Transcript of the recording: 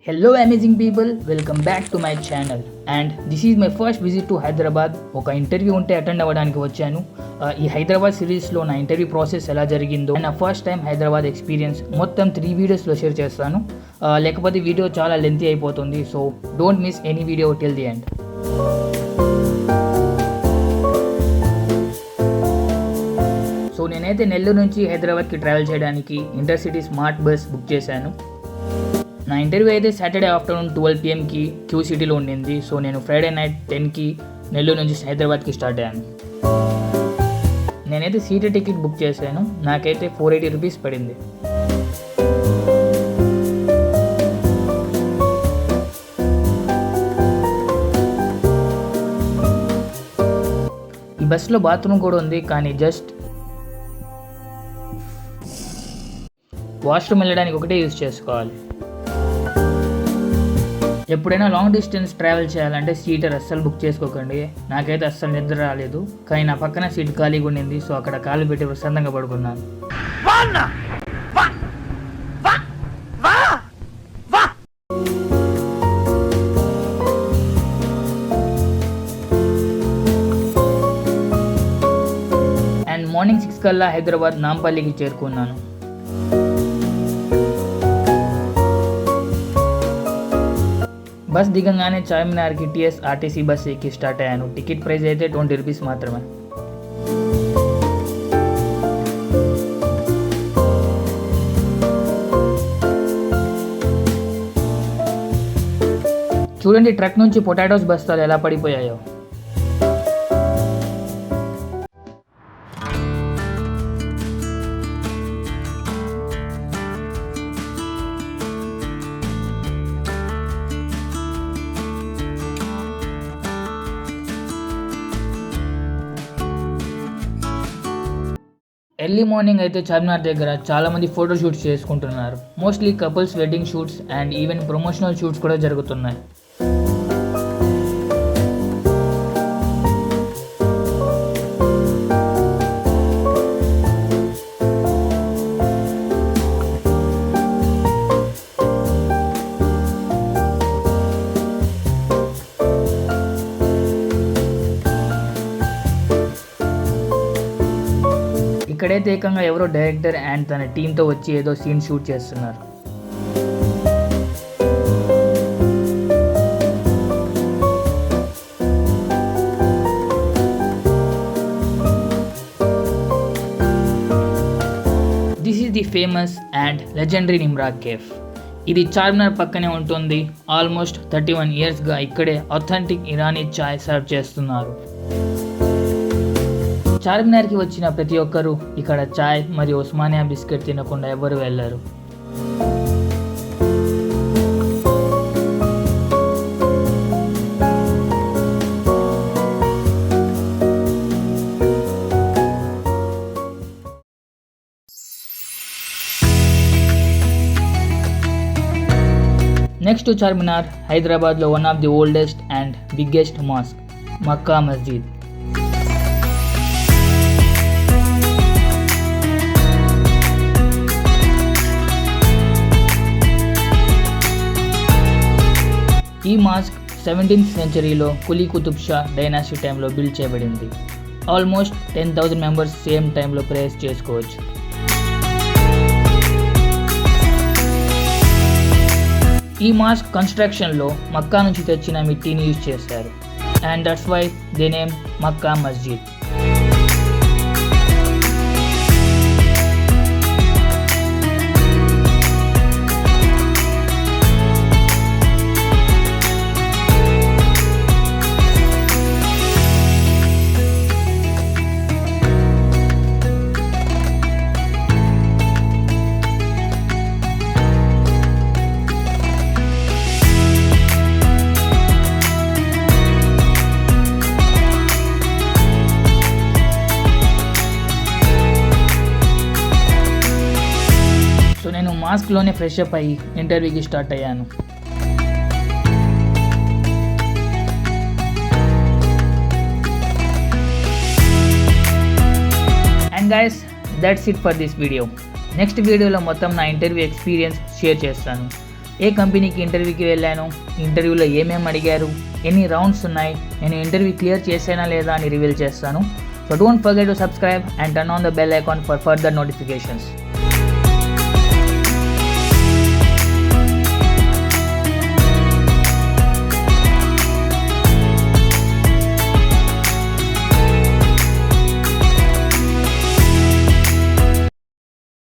Hello amazing people, welcome back to my channel and this is my first visit to Hyderabad. ఒక interview ఉంటే attend అవ్వడానికి వచ్చాను. ఈ హైదరాబాద్ సిరీస్లో నా ఇంటర్వ్యూ ప్రాసెస్ ఎలా జరిగిందో నా ఫస్ట్ టైం హైదరాబాద్ ఎక్స్పీరియన్స్ మొత్తం 3 వీడియోస్లో షేర్ చేస్తాను. లేకపోతే వీడియో చాలా లెంతీ అయిపోతుంది, so don't miss any video till the end. So నేనైతే నెల్లూరు నుంచి హైదరాబాద్కి ట్రావెల్ చేయడానికి ఇంటర్సిటీ స్మార్ట్ బస్ బుక్ చేశాను. నా ఇంటర్వ్యూ అయితే సాటర్డే ఆఫ్టర్నూన్ 12 PM క్యూ సిటీలో ఉండింది. సో నేను ఫ్రైడే నైట్ 10 నెల్లూరు నుంచి హైదరాబాద్కి స్టార్ట్ అయ్యాను. నేనైతే సీటీ టికెట్ బుక్ చేశాను. నాకైతే 480 రూపీస్ పడింది. ఈ బస్సులో బాత్రూమ్ కూడా ఉంది, కానీ జస్ట్ వాష్రూమ్ వెళ్ళడానికి ఒకటే యూజ్ చేసుకోవాలి. ఎప్పుడైనా లాంగ్ డిస్టెన్స్ ట్రావెల్ చేయాలంటే సీటర్ అస్సలు బుక్ చేసుకోకండి. నాకైతే అస్సలు నిద్ర రాలేదు, కానీ నా పక్కన సీట్ ఖాళీగా ఉండింది. సో అక్కడ కాలు పెట్టి ప్రశాంతంగా పడుకున్నాను. అండ్ మార్నింగ్ 6 కల్లా హైదరాబాద్ నాంపల్లికి చేరుకున్నాను. బస్ దిగంగానే చార్మినార్కి TSRTC బస్ ఎక్కి స్టార్ట్ అయ్యాను. టికెట్ ప్రైస్ అయితే 20 రూపీస్ మాత్రమే. చూడండి ట్రక్ నుంచి పొటాటోస్ బస్తాలు ఎలా పడిపోయాయో. ఎర్లీ మార్నింగ్ అయితే చార్మినార్ దగ్గర చాలామంది ఫోటో షూట్స్ చేసుకుంటున్నారు. Mostly couples wedding shoots and even promotional shoots కూడా జరుగుతున్నాయి. ఇక్కడైతే ఏకంగా ఎవరో డైరెక్టర్ అండ్ తన టీంతో వచ్చి ఏదో సీన్ షూట్ చేస్తున్నారు. This is the famous and legendary Nimrah cafe. ఇది చార్మినార్ పక్కనే ఉంటుంది. ఆల్మోస్ట్ 31 ఇయర్స్గా ఇక్కడే ఆథెంటిక్ ఇరానీ చాయ్ సర్వ్ చేస్తున్నారు. చార్మినార్కి వచ్చిన ప్రతి ఒక్కరూ ఇక్కడ చాయ్ మరియు ఉస్మానియా బిస్కెట్ తినకుండా ఎవరు వెళ్ళరు. నెక్స్ట్ చార్మినార్, హైదరాబాద్లో one of the oldest and biggest mosque Mecca Masjid. ఈ మాస్క్ 17th సెంచరీలో కులీ కుతుబ్ షా డైనాసిటీ టైంలో బిల్డ్ చేయబడింది. ఆల్మోస్ట్ 10,000 మెంబర్స్ సేమ్ టైంలో ప్రేయర్స్ చేసుకోవచ్చు. ఈ మాస్క్ కన్స్ట్రక్షన్లో మక్కా నుంచి తెచ్చిన మిట్టిని యూజ్ చేశారు. And that's why they name Mecca Masjid. So నేను మాస్క్లోనే ఫ్రెష్ అప్ అయ్యి ఇంటర్వ్యూకి స్టార్ట్ అయ్యాను. And guys, that's it for this video. Next వీడియోలో మొత్తం నా ఇంటర్వ్యూ ఎక్స్పీరియన్స్ షేర్ చేస్తాను. ఏ కంపెనీకి ఇంటర్వ్యూకి వెళ్ళాను, ఇంటర్వ్యూలో ఏమేమి అడిగారు, ఎన్ని రౌండ్స్ ఉన్నాయి, నేను ఇంటర్వ్యూ క్లియర్ చేసానా లేదా అని రివీల్ చేస్తాను. So don't forget to subscribe and turn on the bell icon for further notifications.